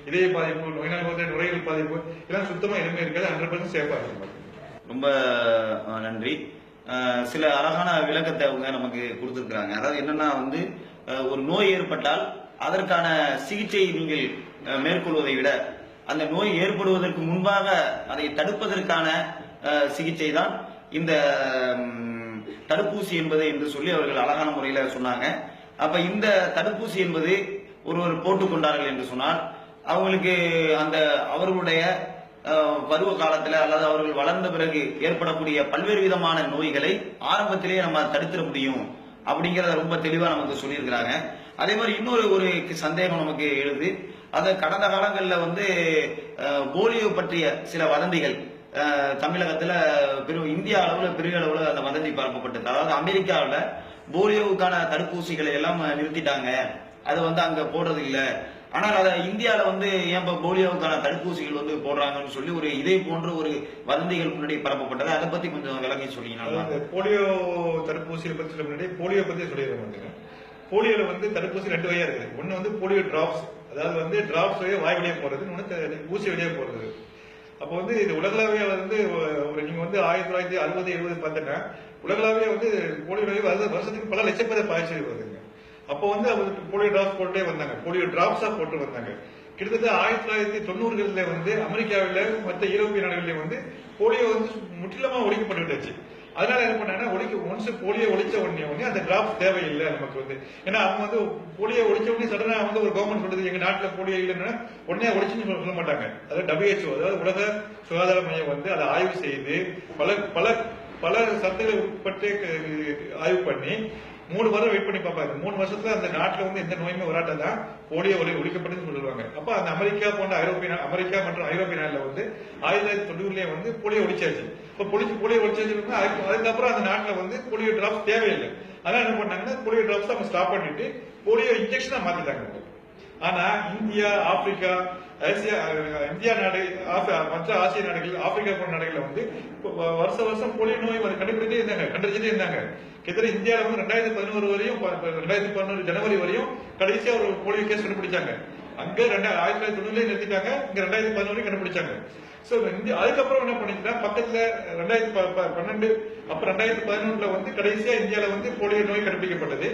இதய பாதிப்பு, நோயினால் வர நுரையீரல் பாதிப்பு, இதெல்லாம் சுத்தமா எதுவுமே இருக்காது. 100% சேஃபா இருக்கும். ரொம்ப நன்றி. சில அழகான விளக்கத்தை அவங்க நமக்கு கொடுத்திருக்கிறாங்க. அதாவது என்னன்னா வந்து ஒரு நோய் ஏற்பட்டால் அதற்கான சிகிச்சையை நீங்கள் மேற்கொள்வதை விட அந்த நோய் ஏற்படுவதற்கு முன்பாக அதை தடுப்பதற்கான சிகிச்சை தான் இந்த தடுப்பூசி என்பது என்று சொல்லி அவர்கள் அழகான முறையில சொன்னாங்க. அப்ப இந்த தடுப்பூசி என்பது ஒருவர் போட்டுக்கொண்டார்கள் என்று சொன்னால் அவங்களுக்கு அந்த அவர்களுடைய பருவ காலத்துல அல்லது அவர்கள் வளர்ந்த பிறகு ஏற்படக்கூடிய பல்வேறு விதமான நோய்களை ஆரம்பத்திலேயே நம்ம தடுத்திட முடியும் அப்படிங்கிறத ரொம்ப தெளிவா நமக்கு சொல்லியிருக்கிறாங்க. அதே மாதிரி இன்னொரு ஒரு சந்தேகம் நமக்கு எழுது. அது கடந்த காலங்களில் வந்து போலியோ பற்றிய சில வதந்திகள் தமிழகத்துல இந்தியா அளவுல பெரிய அளவுல அந்த வதந்தி பரப்பப்பட்டது. அதாவது அமெரிக்காவில் போலியோவுக்கான தடுப்பூசிகளை எல்லாம் நிறுத்திட்டாங்க, அது வந்து அங்க போடுறது இல்ல. ஆனால் அதை இந்தியாவில வந்து ஏன் போலியோவுக்கான தடுப்பூசிகள் வந்து போடுறாங்கன்னு சொல்லி ஒரு இதே போன்ற ஒரு வதந்திகள் முன்னாடி பரப்பப்பட்டது. அதை பத்தி கொஞ்சம் விளக்கி சொல்லிங்கன்னா. போலியோ தடுப்பூசியை பத்தி சொல்ல முன்னாடி போலியோ பத்தி சொல்லிடுறேன். போலியோல வந்து தடுப்பூசி 2 வகையா இருக்குது. ஒன்னு வந்து போலியோ டிராப்ஸ், அதாவது வந்து டிராப்ஸ் வழியா வாய் வழியா போறது, இன்னொன்னு ஊசி வழியா போறது. அப்போ வந்து இது உலகளாவே வந்து நீங்க வந்து 1960, 70 பார்த்தீங்கன்னா உலகளாவே வந்து போலியோ வருஷத்துக்கு பல லட்சம் பேர் பாய்ச்சி வருதுங்க. அப்போ வந்து அவருக்கு போலியோ டிராப்ஸ் போட்டே வந்தாங்க, போலியோ டிராப்ஸா போட்டு வந்தாங்க. கிட்டத்தட்ட 1990களில் வந்து அமெரிக்காவில் மற்ற யூரோப்பிய நாடுகளில் வந்து போலியோ வந்து முற்றிலுமா ஒழிக்கப்பட்டுச்சு. அதனால என்ன பண்ணாங்கன்னா ஒன்ஸ் போலியோ ஒழிச்ச உடனே அந்த டிராப்ஸ் தேவையில்லை நமக்கு வந்து. ஏன்னா அவங்க வந்து போலியோ ஒழிச்ச உடனே சடனா வந்து ஒரு கவர்மெண்ட் சொல்றது எங்க நாட்டுல போலியோ இல்லைன்னா உடனே ஒழிச்சுன்னு சொல்ல மாட்டாங்க. அதாவது WHO, அதாவது உலக சுகாதார மையம் வந்து அதை ஆய்வு செய்து பல பல பல சந்தைகளை உட்பட்டு ஆய்வு பண்ணி 3 வருடம் வெயிட் பண்ணி பார்ப்பாங்க. 3 வருஷத்துல அந்த நாட்டுல வந்து எந்த நோயுமே வராட்டதான் போலியோ ஒழிக்கப்பட்டதுன்னு சொல்லுவாங்க. அப்ப அந்த அமெரிக்கா மற்றும் ஐரோப்பிய நாடுல வந்து 1990 வந்து போலியோ ஒழிச்சாச்சு. இப்ப போலியோ ஒழிச்சாச்சு, அதுக்கப்புறம் அந்த நாட்டுல வந்து போலியோ டிராப்ஸ் தேவையில்லை. அதனால என்ன பண்ணாங்கன்னா போலியோ டிராப்ஸ் அவங்க ஸ்டாப் பண்ணிட்டு போலியோ இன்ஜெக்ஷனா மாத்திட்டாங்க. ஆனா இந்தியா, ஆப்பிரிக்கா, இந்தியா நாடு, மற்ற ஆசிய நாடுகள், ஆப்பிரிக்கா போன்ற நாடுகள்ல வந்து வருஷம் போலியோ நோய் கண்டுபிடிச்சிட்டே இருந்தாங்க. கிட்டத்தட்ட இந்தியாவில வந்து 2011 வரையும் 2011 ஜனவரி வரையும் கடைசியா ஒரு போலியோ கேஸ் கண்டுபிடிச்சாங்க. அங்க 1990 நிறுத்திட்டாங்க, இங்க 2011 கண்டுபிடிச்சாங்க. அதுக்கப்புறம் என்ன பண்ணிச்சுன்னா பக்கத்துல 2012 அப்புறம் 2011 வந்து கடைசியா இந்தியாவில வந்து போலியோ நோய் கண்டுபிடிக்கப்பட்டது.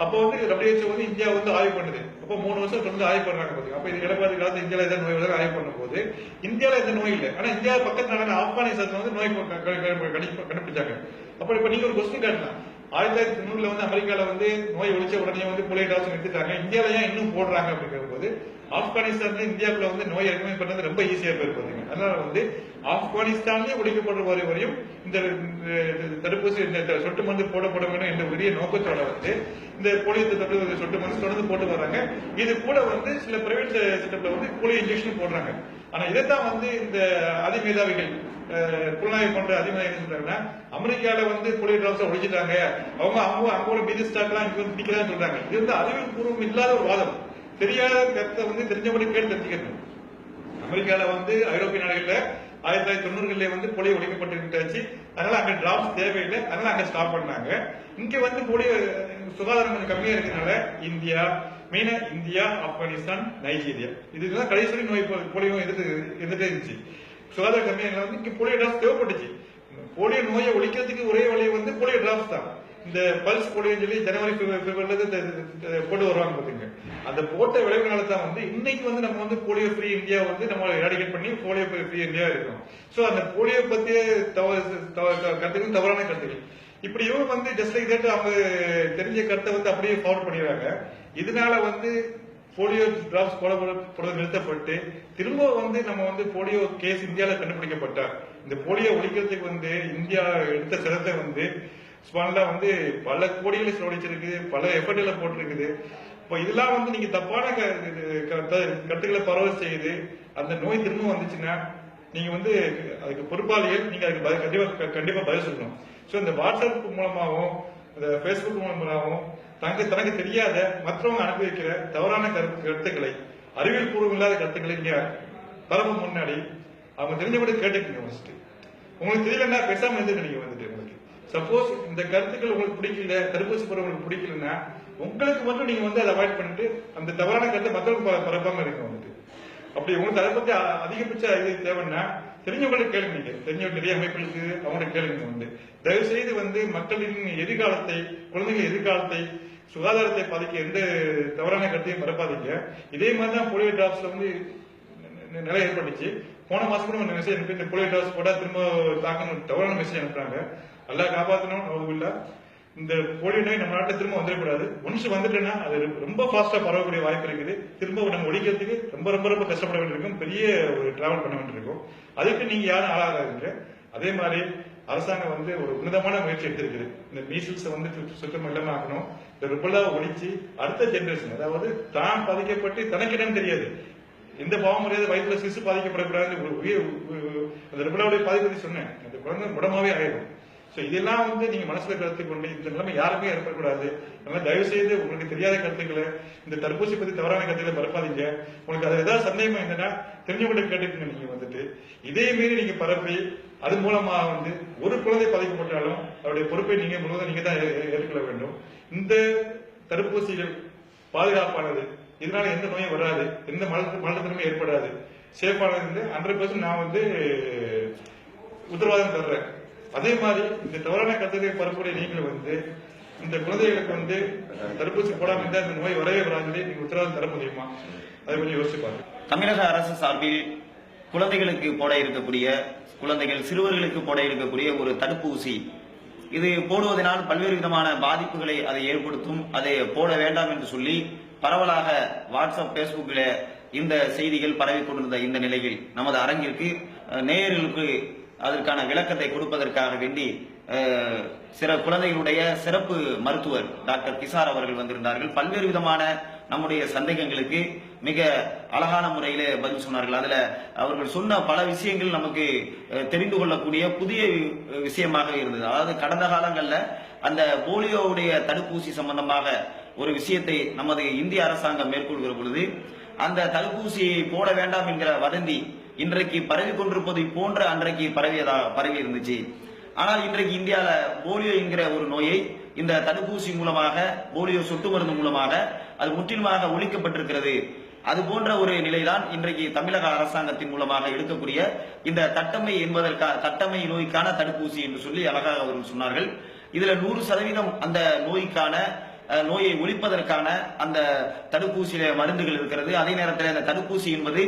அப்போ வந்து WHO வந்து இந்தியா வந்து ஆய்வு பண்ணுது. அப்போ 3 வருஷம் தொடர்ந்து ஆய்வு பண்றாங்க. அப்ப இது இடப்பாடு காலத்துல இந்தியாவில எந்த நோய் நோய் ஆய்வு பண்ணும் போது இந்தியாவில எந்த நோய் இல்லை. ஆனா இந்தியா பக்கத்து நாடான ஆப்கானிஸ்தான்ல வந்து நோய் கண்டுபிடிச்சாங்க. அப்ப இப்ப நீங்க ஒரு கொஸ்டின் கேட்கலாம், 1990 வந்து அமெரிக்கால வந்து நோய் ஒழிச்ச உடனே வந்து போலியோ டாக்ஸ் எடுத்துட்டாங்க, இந்தியாவில ஏன் இன்னும் போடுறாங்க அப்படிங்கிற போது ஆப்கானிஸ்தான்ல இந்தியாவுக்குள்ள வந்து நோய் இறக்குமதி பண்ணது ரொம்ப ஈஸியா போயிருப்பாங்க. அதனால வந்து ஆப்கானிஸ்தான்லயே ஒழிக்கப்படுற வரையும் இந்த தடுப்பூசி சொட்டு மருந்து போட வேண்டும் என்ற பெரிய நோக்கத்தோட வந்து இந்த போலியோ சொட்டு மருந்து தொடர்ந்து போட்டு வர்றாங்க. இது கூட வந்து சில பிரைவேட் செட்டப்ல வந்து போலியோ இன்ஜெக்ஷன் போடுறாங்க. ஆனா இதைத்தான் வந்து இந்த அதிமேதாவிகள் புலனாய்வு பண்ற அதிமேதாவிகள் சொல்றாங்கன்னா அமெரிக்கால வந்து போலியோ டிராப்ஸ் ஒழிச்சிட்டாங்க, அவங்களோட பிசினஸ் ஸ்டாக் எல்லாம் இங்க வந்து பிடிக்கிறான்னு சொல்றாங்க. இது வந்து அறிவியல் பூர்வம் இல்லாத ஒரு வாதம். தெரியாத கருத்தை வந்து தெரிஞ்சபடி கேட்டு தெரிஞ்சுக்கணும். அமெரிக்கால வந்து ஐரோப்பிய நாடுகள்ல 1990 வந்து போலியோ ஒழிக்கப்பட்டு, அதனால அங்க டிராப்ஸ் தேவையில்லை, அதனால அங்க ஸ்டாப் பண்ணாங்க. இங்க வந்து போலியோ சுகாதாரம் கொஞ்சம் கம்மியா இருக்கிறதுனால இந்தியா, ஆப்கானிஸ்தான், நைஜீரியா இதுதான் கடைசி நோய் போலியோ எதிர்த்து இருந்துச்சு. சுகாதாரம் கம்மியா வந்து இங்க போலியோ டிராப்ஸ் தேவைப்பட்டுச்சு. போலியோ நோயை ஒழிக்கிறதுக்கு ஒரே வழி வந்து போலியோ டிராப்ஸ் தான். இந்த பல்ஸ் போலியோ சொல்லி ஜனவரி போட்டு வருவாங்க பாத்தீங்க. அந்த போட்ட விளைவுனால தான் வந்து இன்னைக்கு வந்து நம்ம வந்து போலியோ ஃப்ரீ இந்தியா வந்து நம்ம எராடிகேட் பண்ணி போலியோ ஃப்ரீ இந்தியா இருக்கோம். சோ அந்த போலியோ பத்திய கருத்துக்கள் தவறான கருத்துக்கள். இப்படி இவங்க வந்து ஜஸ்ட் லைக் தட் அவங்க தெரிஞ்ச கருத்தை வந்து அப்படியே ஃபார்வர்ட் பண்ணிடுறாங்க. இதனால வந்து போலியோ டிராப்ஸ் போடுறது நிறுத்தப்பட்டு திரும்ப வந்து நம்ம வந்து போலியோ கேஸ் இந்தியாவில் கண்டுபிடிக்கப்பட்டார். இந்த போலியோ ஒழிக்கிறதுக்கு வந்து இந்தியா எடுத்த சிரத்தை வந்து வந்து பல கோடிகளை செலவழிச்சிருக்கு, பல எஃபர்ட்களை போட்டிருக்குது. இப்போ இதெல்லாம் வந்து நீங்க தப்பான கருத்துக்களை பரவல் செய்யுது. அந்த நோய் திரும்ப வந்துச்சுன்னா நீங்க வந்து அதுக்கு பொறுப்பாளிகள், நீங்க அதுக்கு கண்டிப்பா பதில் சொல்லணும். சோ இந்த வாட்ஸ்அப் மூலமாகவும் இந்த பேஸ்புக் மூலமாகவும் தனக்கு தெரியாத மற்றவங்க அனுப்பி வைக்கிற தவறான கருத்துக்களை, அறிவியல் பூர்வம் இல்லாத கருத்துக்களை நீங்க பரப்ப முன்னாடி அவங்க தெரிஞ்சபடி கேட்டுக்கீங்க. உங்களுக்கு தெரியலன்னா பேசாம இருந்துட்டு நீங்க வந்துட்டு உங்களுக்கு சப்போஸ் இந்த கருத்துக்கள் உங்களுக்கு பிடிக்கல, தடுப்பூசி போட உங்களுக்கு பிடிக்கலன்னா உங்களுக்கு மட்டும் நீங்க வந்து அதை அவாய்ட் பண்ணிட்டு அந்த தவறான கருத்தை மக்களுக்கு பரப்பாம இருக்க வந்துட்டு. அப்படி உங்களுக்கு அதை பத்தி அதிகபட்ச இது தேவைன்னா தெரிஞ்சவங்களுக்கு கேளுங்க. நீங்க தெரிஞ்ச நிறைய அமைப்புகளுக்கு அவங்க கேளுங்க. வந்து தயவு செய்து வந்து மக்களின் எதிர்காலத்தை, குழந்தைகளின் எதிர்காலத்தை, சுகாதாரத்தை பாதிக்க எந்த தவறான கருத்தையும் பரப்பாதீங்க. இதே மாதிரிதான் போலியோ டிராப்ஸ்ல வந்து நிலை ஏற்பட்டுச்சு. போன மாசம் கூட ஒரு மெசேஜ் அனுப்பி இந்த போலியோ டிராப்ஸ் போட்டா திரும்ப தாக்கணும் தவறான மெசேஜ் அனுப்புறாங்க. நல்லா காப்பாற்றணும். இல்ல இந்த போலியோ நோய் நம்ம நாட்டில் திரும்ப வந்துடக்கூடாது. ஒன்ஸ் வந்துட்டேன்னா அது ரொம்ப ஃபாஸ்டா பரவக்கூடிய வாய்ப்பு இருக்குது. திரும்ப நம்ம ஒழிக்கிறதுக்கு ரொம்ப ரொம்ப ரொம்ப கஷ்டப்பட வேண்டியிருக்கும், பெரிய ஒரு டிராவல் பண்ண வேண்டியிருக்கும். அதுக்கு நீங்க யாரும் ஆளாகாதீங்க. அதே மாதிரி அரசாங்கம் வந்து ஒரு உன்னதமான முயற்சி எடுத்திருக்குது. இந்த மீசில்ஸ் வந்து சுத்தம் இல்லாம ஆகணும், இந்த ருபலாவை ஒழிச்சு அடுத்த ஜெனரேஷன், அதாவது தான் பாதிக்கப்பட்டு தனக்கு என்னன்னு தெரியாது, எந்த பாவம் முடியாது, வயிற்றுல சிசு பாதிக்கப்படக்கூடாது, அந்த ருபலாவுடைய பாதிப்பதை சொன்னேன், அந்த குழந்தை முடமாவே ஆயிடும். சோ இதெல்லாம் வந்து நீங்க மனசுல கருத்து கொண்டு இந்த நிலைமை யாருமே ஏற்படக்கூடாது. அதனால தயவு செய்து உங்களுக்கு தெரியாத கருத்துக்களை, இந்த தடுப்பூசி பத்தி தவறான கருத்துக்களை பரப்பாதீங்க. உங்களுக்கு அது ஏதாவது சந்தேகம் என்னன்னா தெரிஞ்சவங்களுக்கு கேட்டுக்கங்க. நீங்க வந்துட்டு இதே மீறி நீங்க பரப்பி அது மூலமா வந்து ஒரு குழந்தை பாதிக்கப்பட்டாலும் அவருடைய பொறுப்பை நீங்க முழுவதும் நீங்க தான் ஏற்றுக்கொள்ள வேண்டும். இந்த தடுப்பூசிகள் பாதுகாப்பானது, இதனால எந்த நோயும் வராது, எந்த மரணத்திலுமே ஏற்படாது, சேஃபானது 100% நான் வந்து உத்தரவாதம் தர்றேன். அதே மாதிரி இந்த தவறான கருத்துக்களை பரப்புடைய நீங்கள் வந்து இந்த குழந்தைகளுக்கு வந்து தடுப்பூசி போடாம இருந்தா இந்த நோய் வரவே வராது, நீங்க உத்தரவாதம் தர முடியுமா? அதை கொஞ்சம் யோசிச்சு பாருங்க. தமிழக அரசு சார்பில் குழந்தைகளுக்கு போட இருக்கக்கூடிய, குழந்தைகள் சிறுவர்களுக்கு போட இருக்கக்கூடிய ஒரு தடுப்பூசி, இது போடுவதனால் பல்வேறு விதமான பாதிப்புகளை அதை ஏற்படுத்தும், அதை போட வேண்டாம் என்று சொல்லி பரவலாக வாட்ஸ்அப், பேஸ்புக்கில் இந்த செய்திகள் பரவி கொண்டிருந்த இந்த நிலையில் நமது அரங்கிற்கு நேயர்களுக்கு அதற்கான விளக்கத்தை கொடுப்பதற்காக வேண்டி சில குழந்தைகளுடைய சிறப்பு மருத்துவர் டாக்டர் கிசார் அவர்கள் வந்திருந்தார்கள். பல்வேறு விதமான நம்முடைய சந்தேகங்களுக்கு மிக அழகான முறையில பதில் சொன்னார்கள். அதுல அவர்கள் சொன்ன பல விஷயங்கள் நமக்கு தெரிந்து கொள்ளக்கூடிய புதிய விஷயமாக இருந்தது. அதாவது கடந்த காலங்கள்ல அந்த போலியோவுடைய தடுப்பூசி சம்பந்தமாக ஒரு விஷயத்தை நமது இந்திய அரசாங்கம் மேற்கொள்கிற பொழுது அந்த தடுப்பூசியை போட வேண்டாம் என்கிற வதந்தி இன்றைக்கு பரவி கொண்டிருப்பதை போன்ற அன்றைக்கு பரவி இருந்துச்சு. ஆனால் இன்றைக்கு இந்தியால போலியோ என்கிற ஒரு நோயை இந்த தடுப்பூசி மூலமாக, போலியோ சொட்டு மருந்து மூலமாக அது முற்றிலுமாக ஒழிக்கப்பட்டிருக்கிறது. அது போன்ற ஒரு நிலைதான் இன்றைக்கு தமிழக அரசாங்கத்தின் மூலமாக எடுக்கக்கூடிய இந்த தட்டம்மை நோய்க்கான தடுப்பூசி என்று சொல்லி அழகாக அவர்கள் சொன்னார்கள். இதுல 100% அந்த நோயை ஒழிப்பதற்கான அந்த தடுப்பூசியில மருந்துகள் இருக்கிறது. அதே நேரத்தில் அந்த தடுப்பூசி என்பது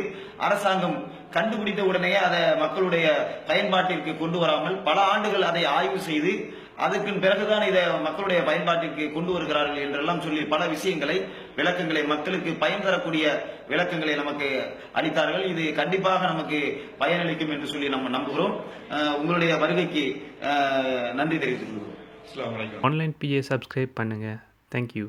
அரசாங்கம் கண்டுபிடித்த உடனே அதை மக்களுடைய பயன்பாட்டிற்கு கொண்டு வராமல் பல ஆண்டுகள் அதை ஆய்வு செய்து அதற்கு பிறகுதான் இதை மக்களுடைய பயன்பாட்டிற்கு கொண்டு வருகிறார்கள் என்றெல்லாம் சொல்லி பல விஷயங்களை, விளக்கங்களை, மக்களுக்கு பயன் தரக்கூடிய விளக்கங்களை நமக்கு அளித்தார்கள். இது கண்டிப்பாக நமக்கு பயனளிக்கும் என்று சொல்லி நம்ம நம்புகிறோம். உங்களுடைய வருகைக்கு நன்றி தெரிவித்துக் கொள்கிறோம். ஆன்லைன் PA சப்ஸ்கிரைப் பண்ணுங்க. Thank you.